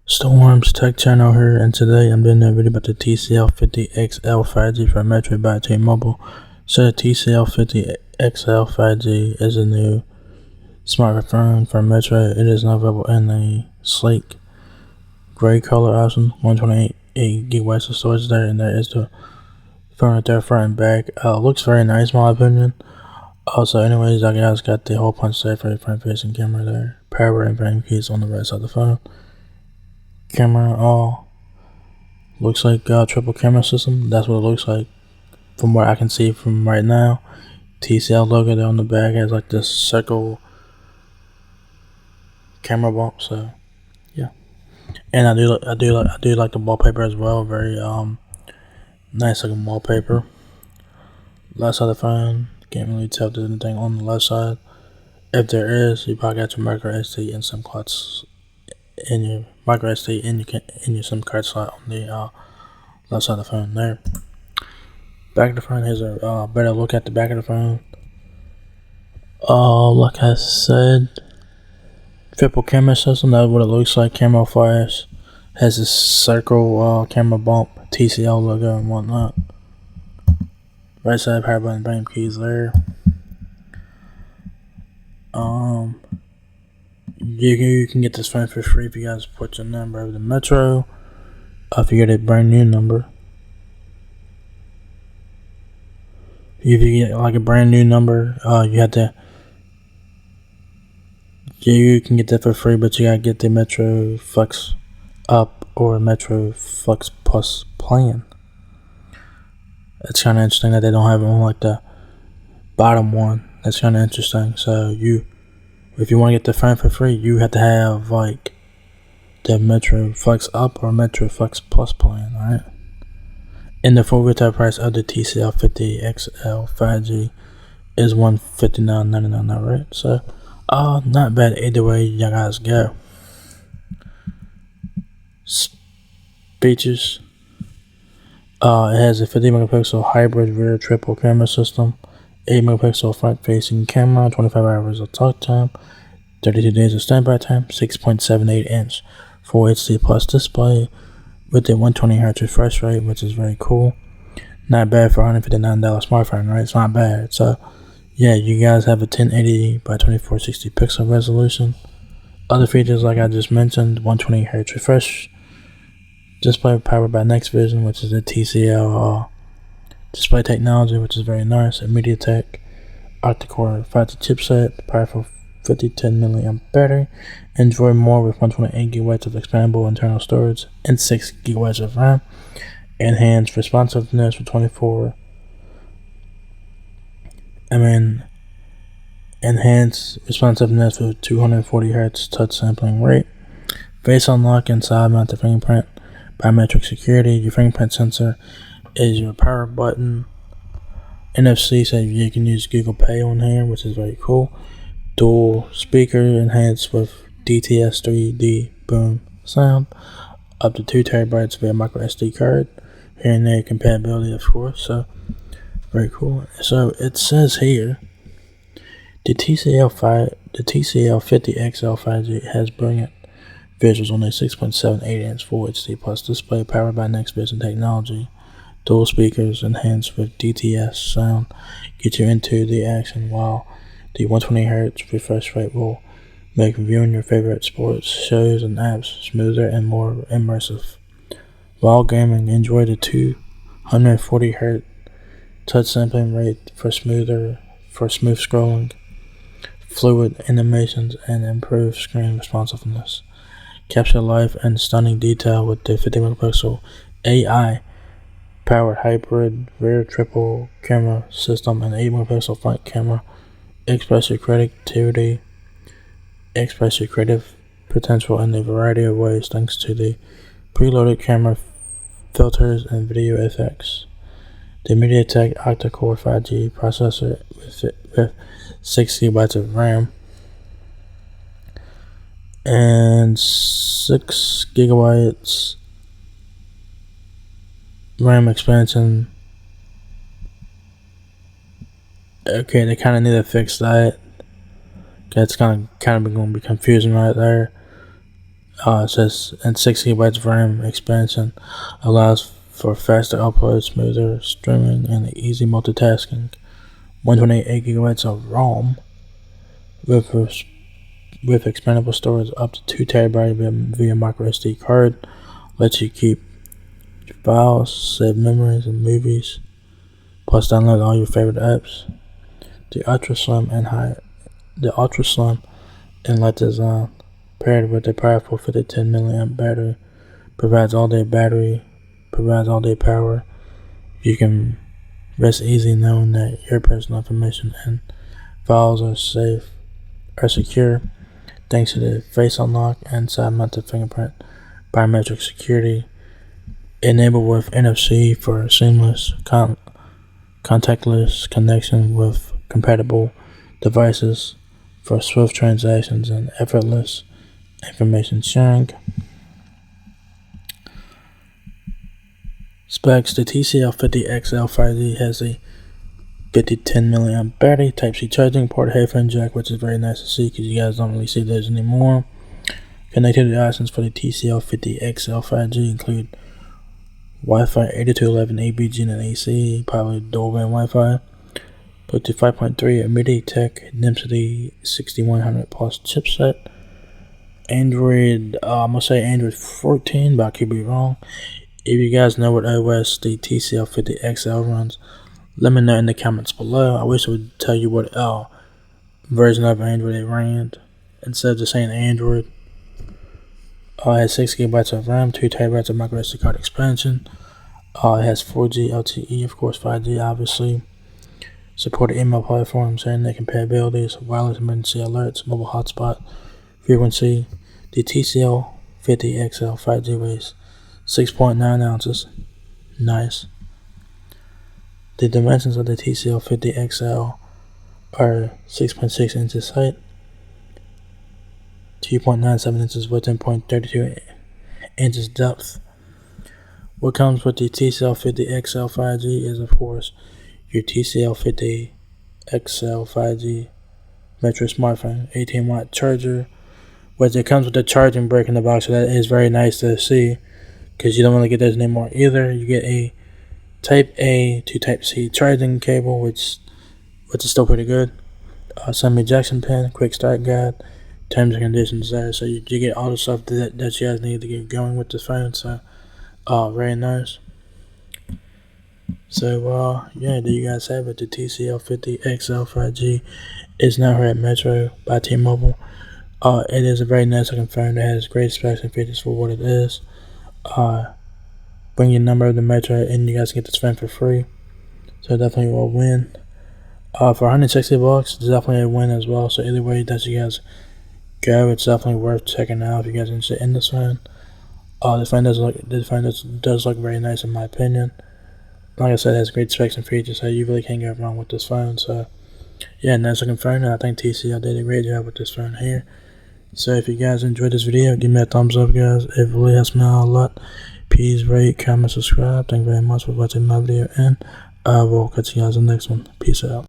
Storm's Tech Channel here, and today I'm doing a video about the TCL 50XL 5G for Metro by T-Mobile. So the TCL 50XL 5G is a new smartphone from Metro. It is now available in a sleek gray color option, 128 gigabytes of storage there, and there is the phone right there, front and back. Looks very nice in my opinion. Also, anyways, I guys got the hole punch there for the front facing camera there. Power and frame keys on the right side of the phone. Camera looks like triple camera system. That's what it looks like from what I can see from right now. TCL logo there on the back has like this circle camera bump. So yeah, and I do like the wallpaper as well. Very nice looking wallpaper. Left side of the phone, can't really tell if there's anything on the left side. If there is, you probably got your micro SD and SIM cards in your micro SD in your SIM card slot on the left side of the phone there. Back of the phone, here's a better look at the back of the phone. Like I said, triple camera system. That's what it looks like. Camera flash has this circle camera bump, TCL logo and whatnot. Right side power button, frame keys there. You can get this phone for free if you guys put your number over the Metro. If you get a brand new number. If you get like a brand new number, you have to. You can get that for free, but you gotta get the Metro Flex Up or Metro Flex Plus plan. It's kind of interesting that they don't have it on like the bottom one. That's kind of interesting. So if you want to get the phone for free, you have to have like the Metro Flex Up or Metro Flex Plus plan, alright? And the full retail price of the TCL 50XL 5G is $159.99, alright? So, not bad either way you guys go. Features. It has a 50 megapixel hybrid rear triple camera system, 8 megapixel front facing camera, 25 hours of talk time, 32 days of standby time, 6.78 inch Full HD Plus display with a 120Hz refresh rate, which is very cool. Not bad for $159 smartphone, right? It's not bad. So, yeah, you guys have a 1080 by 2460 pixel resolution. Other features, like I just mentioned, 120Hz refresh display powered by Next Vision, which is a TCL display technology, which is very nice. A MediaTek octa-core 5G chipset, powerful 5010 mAh battery. Enjoy more with 128 gigabytes of expandable internal storage and 6 gigabytes of RAM. Enhanced responsiveness with enhanced responsiveness with 240 Hz touch sampling rate. Face unlock and side mounted fingerprint. Biometric security. Your fingerprint sensor is your power button. NFC, so you can use Google Pay on here, which is very cool. Dual speaker enhanced with DTS 3D boom sound. Up to 2 terabytes via micro SD card. Here and there compatibility, of course. So very cool. So it says here the TCL 50XL 5G has brilliant visuals on a 6.78 inch Full HD Plus display powered by Next Vision technology. Dual speakers enhanced with DTS sound get you into the action, while the 120Hz refresh rate will make viewing your favorite sports shows and apps smoother and more immersive. While gaming, enjoy the 240Hz touch sampling rate for smooth scrolling, fluid animations, and improved screen responsiveness. Capture life and stunning detail with the 50 megapixel AI powered hybrid rear triple camera system and 8 megapixel front camera. Express your creative potential in a variety of ways thanks to the preloaded camera filters and video effects. The MediaTek octa-core 5G processor with 6 gigabytes of RAM and 6 gigabytes RAM expansion. Okay, they kind of need to fix that. That's kind of going to be confusing right there. It says, and 6 GB RAM expansion allows for faster upload, smoother streaming, and easy multitasking. 128 GB of ROM with expandable storage up to 2 TB via micro SD card. Lets you keep files, save memories and movies, plus download all your favorite apps. The ultra slim and light design, paired with a powerful 5010 mAh battery, provides all day power. You can rest easy knowing that your personal information and files are secure, thanks to the face unlock and side-mounted fingerprint biometric security, enabled with NFC for seamless contactless connection with compatible devices for swift transactions and effortless information sharing. Specs: the TCL 50XL 5G has a 5010 mAh battery, Type-C charging port, headphone jack, which is very nice to see because you guys don't really see those anymore. Connectivity options for the TCL 50XL 5G include Wi-Fi 802.11 ABG and AC, probably dual band Wi-Fi. Bluetooth 5.3, a MediaTek Dimensity 6100 Plus chipset. Android, I'm going to say Android 14, but I could be wrong. If you guys know what OS the TCL 50XL runs, let me know in the comments below. I wish I would tell you what version of Android it ran instead of just saying Android. It has 6 GB of RAM, 2 TB of micro SD card expansion. It has 4G LTE, of course 5G obviously. Supported email platforms, internet compatibilities, wireless emergency alerts, mobile hotspot frequency. The TCL 50XL 5G weighs 6.9 ounces. Nice. The dimensions of the TCL 50XL are 6.6 inches height, 2.97 inches width, and 0.32 inches depth. What comes with the TCL 50XL 5G is, of course, your TCL 50XL 5G Metro smartphone, 18-watt charger, which it comes with a charging brick in the box, so that is very nice to see, because you don't really get those anymore either. You get a Type A to Type C charging cable, which is still pretty good. Some ejection pin, quick start guide, terms and conditions there, so you get all the stuff that you guys need to get going with this phone. So, very nice. So, yeah, there you guys have it. The TCL 50XL 5G is now here at Metro by T-Mobile. It is a very nice looking phone that has great specs and features for what it is. Bring your number of the Metro and you guys can get this phone for free. So definitely will win. For $160, it's definitely a win as well. So either way that you guys go, it's definitely worth checking out if you guys are interested in this phone. This phone does look very nice in my opinion. Like I said, it has great specs and features, so you really can't go wrong with this phone. So yeah, nice looking phone, and I think TCL did a great job with this phone here. So if you guys enjoyed this video, give me a thumbs up, guys. It really helps me out a lot. Please rate, comment, subscribe. Thank you very much for watching my video, and I will catch you guys in the next one. Peace out.